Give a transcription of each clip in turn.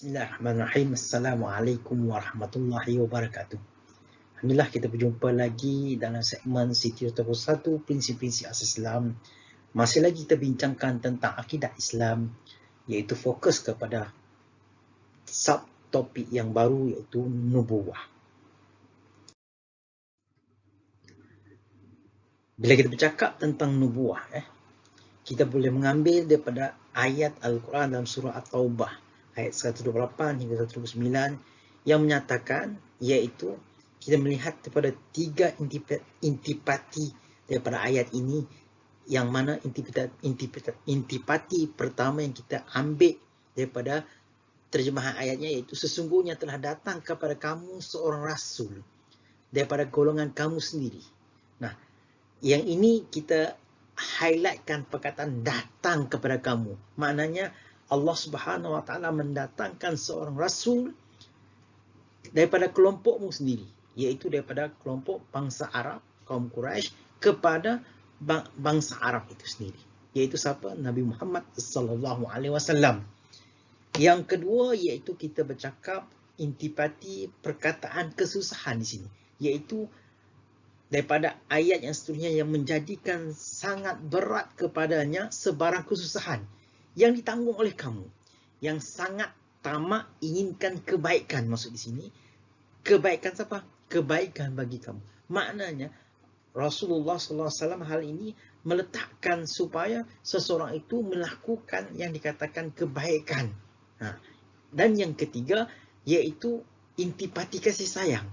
Bismillahirrahmanirrahim. Assalamualaikum warahmatullahi wabarakatuh. Alhamdulillah kita berjumpa lagi dalam segmen Siti 1 Prinsip-Prinsip Asas Islam. Masih lagi kita bincangkan tentang akidah Islam, iaitu fokus kepada subtopik yang baru iaitu nubuwah. Bila kita bercakap tentang nubuwah, kita boleh mengambil daripada ayat Al-Quran dalam surah At-Taubah ayat 128 hingga 129 yang menyatakan, iaitu kita melihat daripada 3 intipati daripada ayat ini, yang mana intipati pertama yang kita ambil daripada terjemahan ayatnya, iaitu sesungguhnya telah datang kepada kamu seorang rasul daripada golongan kamu sendiri. Nah, yang ini kita highlightkan perkataan datang kepada kamu. Maknanya Allah Subhanahu Wa Taala mendatangkan seorang rasul daripada kelompokmu sendiri, iaitu daripada kelompok bangsa Arab, kaum Quraisy, kepada bangsa Arab itu sendiri, iaitu siapa? Nabi Muhammad sallallahu alaihi wasallam. Yang kedua iaitu kita bercakap intipati perkataan kesusahan di sini, iaitu daripada ayat yang seterusnya yang menjadikan sangat berat kepadanya sebarang kesusahan yang ditanggung oleh kamu, yang sangat tamak inginkan kebaikan. Maksud di sini kebaikan siapa? Kebaikan bagi kamu. Maknanya Rasulullah SAW hal ini meletakkan supaya seseorang itu melakukan yang dikatakan kebaikan. Dan yang ketiga iaitu intipati kasih sayang,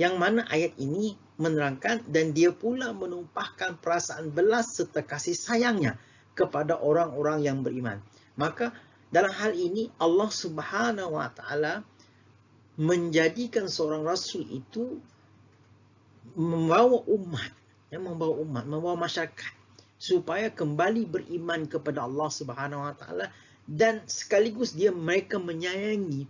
yang mana ayat ini menerangkan dan dia pula menumpahkan perasaan belas serta kasih sayangnya kepada orang-orang yang beriman. Maka dalam hal ini Allah Subhanahu Wa Taala menjadikan seorang rasul itu membawa umat, membawa masyarakat supaya kembali beriman kepada Allah Subhanahu Wa Taala, dan sekaligus mereka menyayangi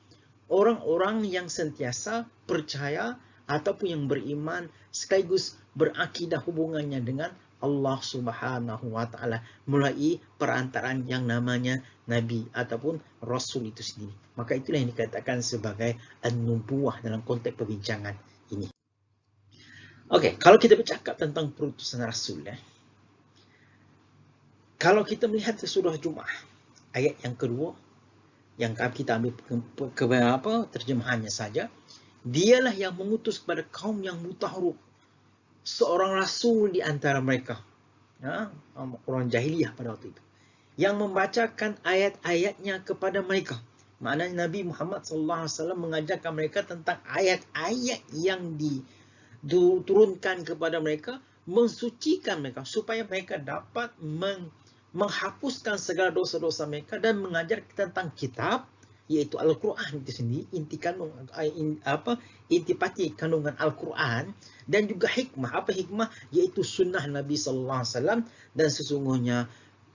orang-orang yang sentiasa percaya ataupun yang beriman, sekaligus berakidah hubungannya dengan Allah Subhanahu Wa Taala melalui perantaraan yang namanya Nabi ataupun Rasul itu sendiri. Maka itulah yang dikatakan sebagai an-nubuwah dalam konteks perbincangan ini. Okey, kalau kita bercakap tentang perutusan Rasul, kalau kita melihat surah Jumaah ayat yang kedua, yang kita ambil terjemahannya saja, dialah yang mengutus kepada kaum yang buta huruf seorang rasul di antara mereka, orang jahiliyah pada waktu itu, yang membacakan ayat-ayatnya kepada mereka. Maknanya Nabi Muhammad SAW mengajarkan mereka tentang ayat-ayat yang diturunkan kepada mereka, mensucikan mereka supaya mereka dapat menghapuskan segala dosa-dosa mereka dan mengajar tentang kitab, iaitu Al-Quran itu sendiri, intipati kandungan Al-Quran, dan juga hikmah. Apa hikmah? Iaitu sunnah Nabi SAW, dan sesungguhnya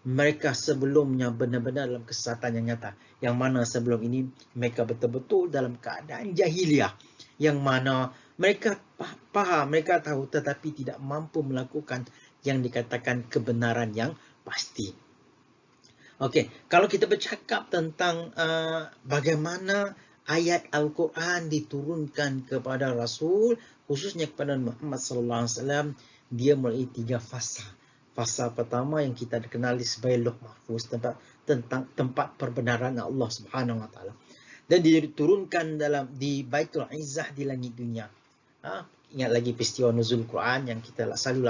mereka sebelumnya benar-benar dalam kesesatan yang nyata, yang mana sebelum ini mereka betul-betul dalam keadaan jahiliah, yang mana mereka faham, mereka tahu, tetapi tidak mampu melakukan yang dikatakan kebenaran yang pasti. Okey, kalau kita bercakap tentang bagaimana ayat Al-Quran diturunkan kepada Rasul, khususnya kepada Muhammad SAW, dia melalui 3 fasa. Fasa pertama yang kita kenali sebagai Lauh Mahfuz, tentang tempat perbenaran Allah Subhanahu Wa Taala, dan diturunkan di Baitul Izzah di langit dunia. Ingat lagi peristiwa nuzul Quran yang kita selalu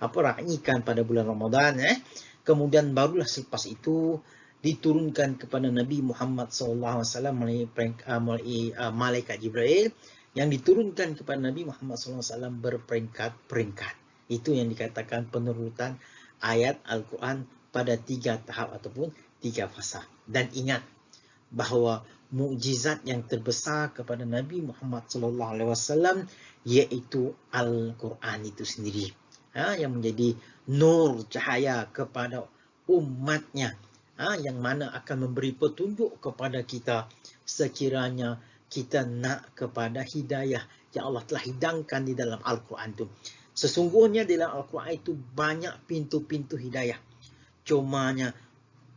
raikan pada bulan Ramadan. Kemudian barulah selepas itu diturunkan kepada Nabi Muhammad SAW melalui malaikat Jibril, yang diturunkan kepada Nabi Muhammad SAW berperingkat-peringkat. Itu yang dikatakan penurutan ayat Al-Quran pada 3 tahap ataupun 3 fasa. Dan ingat bahawa mukjizat yang terbesar kepada Nabi Muhammad SAW iaitu Al-Quran itu sendiri, yang menjadi nur cahaya kepada umatnya, yang mana akan memberi petunjuk kepada kita sekiranya kita nak kepada hidayah yang Allah telah hidangkan di dalam Al-Quran itu. Sesungguhnya di dalam Al-Quran itu banyak pintu-pintu hidayah, cumanya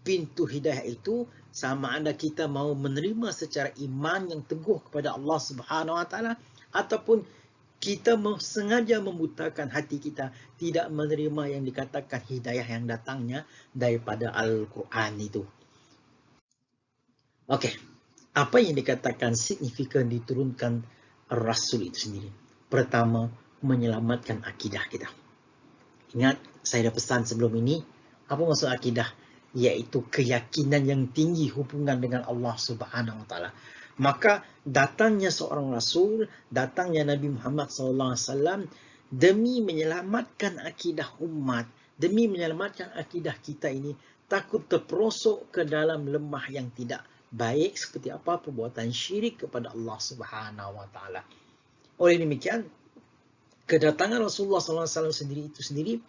pintu hidayah itu, sama ada kita mau menerima secara iman yang teguh kepada Allah Subhanahu Wa Taala, ataupun kita sengaja membutakan hati kita, tidak menerima yang dikatakan hidayah yang datangnya daripada Al-Quran itu. Okey, apa yang dikatakan signifikan diturunkan Rasul itu sendiri? Pertama, menyelamatkan akidah kita. Ingat, saya dah pesan sebelum ini, apa maksud akidah? Iaitu keyakinan yang tinggi hubungan dengan Allah Subhanahu Wa Taala. Maka datangnya seorang Rasul, datangnya Nabi Muhammad SAW demi menyelamatkan akidah umat, demi menyelamatkan akidah kita ini, takut terperosok ke dalam lemah yang tidak baik seperti apa perbuatan syirik kepada Allah Subhanahu Wa Taala. Oleh demikian, kedatangan Rasulullah SAW sendiri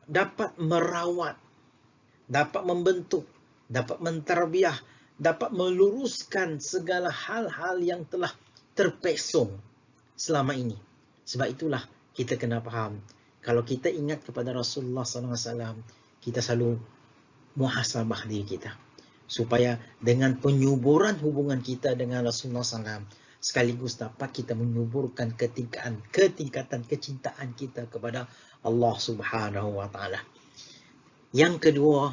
dapat merawat, dapat membentuk, dapat mentarbiah, dapat meluruskan segala hal-hal yang telah terpesong selama ini. Sebab itulah kita kena faham, kalau kita ingat kepada Rasulullah SAW, kita selalu muhasabah diri kita, supaya dengan penyuburan hubungan kita dengan Rasulullah SAW, sekaligus dapat kita menyuburkan ketingkatan kecintaan kita kepada Allah Subhanahu Wa Taala. Yang kedua,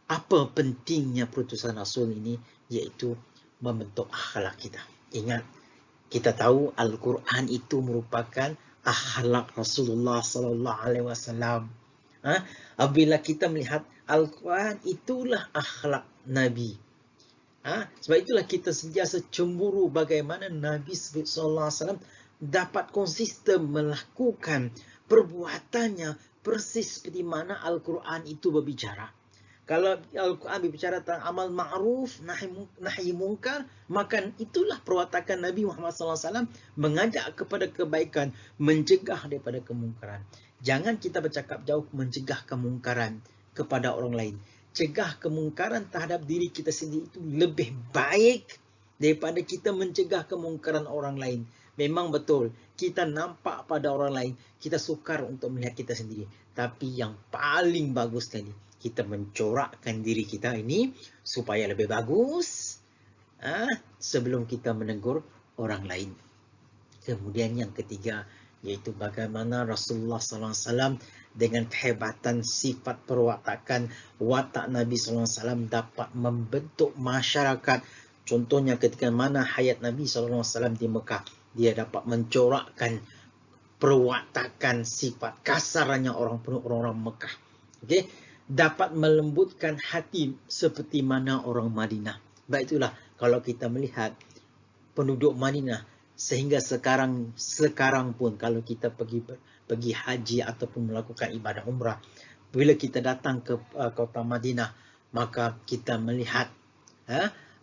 apa pentingnya perutusan Rasul ini? Iaitu membentuk akhlak kita. Ingat, kita tahu Al-Quran itu merupakan akhlak Rasulullah Sallallahu Alaihi Wasallam. Apabila kita melihat Al-Quran, itulah akhlak Nabi. Sebab itulah kita sentiasa cemburu bagaimana Nabi Sallallahu Alaihi Wasallam dapat konsisten melakukan perbuatannya persis seperti mana Al-Quran itu berbicara. Kalau Al-Quran berbicara tentang amal ma'ruf, nahi munkar, maka itulah perwatakan Nabi Muhammad SAW mengajak kepada kebaikan, mencegah daripada kemungkaran. Jangan kita bercakap jauh mencegah kemungkaran kepada orang lain. Cegah kemungkaran terhadap diri kita sendiri itu lebih baik daripada kita mencegah kemungkaran orang lain. Memang betul, kita nampak pada orang lain, kita sukar untuk melihat kita sendiri. Tapi yang paling bagus sekali, kita mencorakkan diri kita ini supaya lebih bagus sebelum kita menegur orang lain. Kemudian yang ketiga, yaitu bagaimana Rasulullah SAW dengan kehebatan sifat perwatakan watak Nabi SAW dapat membentuk masyarakat. Contohnya ketika mana hayat Nabi SAW di Mekah, dia dapat mencorakkan perwatakan sifat kasarnya orang Mekah. Okey, dapat melembutkan hati seperti mana orang Madinah. Baik itulah kalau kita melihat penduduk Madinah sehingga sekarang pun kalau kita pergi haji ataupun melakukan ibadah umrah, bila kita datang ke kota Madinah, maka kita melihat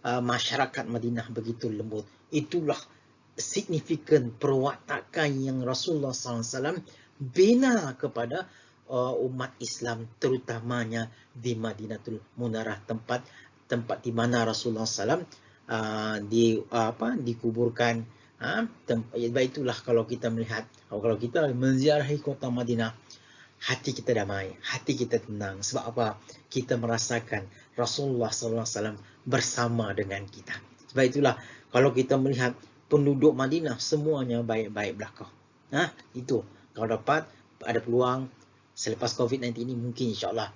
masyarakat Madinah begitu lembut. Itulah signifikan perwatakan yang Rasulullah SAW bina kepada umat Islam, terutamanya di Madinatul Munawwarah, tempat di mana Rasulullah SAW dikuburkan. Baik itulah kalau kita melihat, kalau kita menziarahi kota Madinah, hati kita damai, hati kita tenang. Sebab apa? Kita merasakan Rasulullah SAW bersama dengan kita. Sebab itulah kalau kita melihat penduduk Madinah semuanya baik-baik belakang. Itu kalau dapat ada peluang selepas COVID-19 ini, mungkin insyaAllah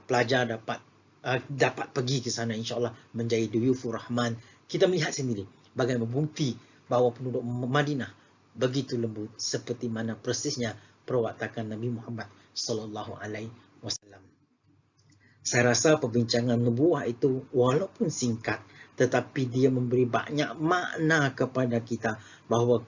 pelajar dapat pergi ke sana, insyaAllah menjadi duyufur rahman. Kita melihat sendiri bagaimana bukti bahawa penduduk Madinah begitu lembut seperti mana persisnya perwatakan Nabi Muhammad sallallahu alaihi wasallam. Saya rasa perbincangan nubuah itu walaupun singkat, tetapi dia memberi banyak makna kepada kita bahawa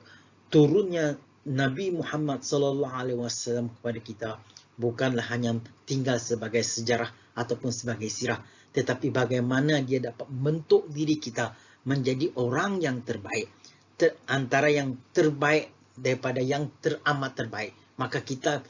turunnya Nabi Muhammad sallallahu alaihi wasallam kepada kita bukanlah hanya tinggal sebagai sejarah ataupun sebagai sirah, tetapi bagaimana dia dapat membentuk diri kita menjadi orang yang terbaik, antara yang terbaik daripada yang teramat terbaik. Maka kita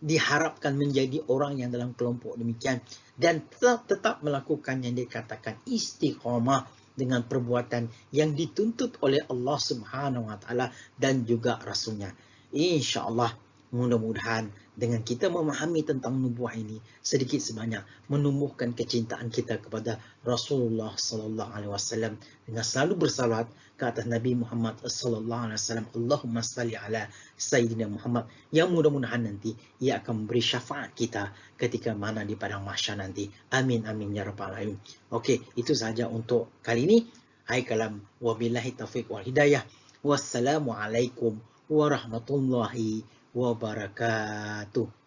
diharapkan menjadi orang yang dalam kelompok demikian dan tetap melakukan yang dikatakan istiqamah dengan perbuatan yang dituntut oleh Allah Subhanahu Wa Taala dan juga Rasulnya. InsyaAllah Mudah-mudahan dengan kita memahami tentang nubuah ini sedikit sebanyak menumbuhkan kecintaan kita kepada Rasulullah sallallahu alaihi wasallam dengan selalu bersalawat ke atas Nabi Muhammad sallallahu alaihi wasallam. Allahumma salli ala sayyidina Muhammad, yang mudah-mudahan nanti ia akan memberi syafaat kita ketika mana di padang mahsyar nanti. Amin amin ya rabbal alamin. Okey, itu sahaja untuk kali ini. Hai kalam, wabillahi taufiq wal hidayah. Wassalamualaikum warahmatullahi wabarakatuh.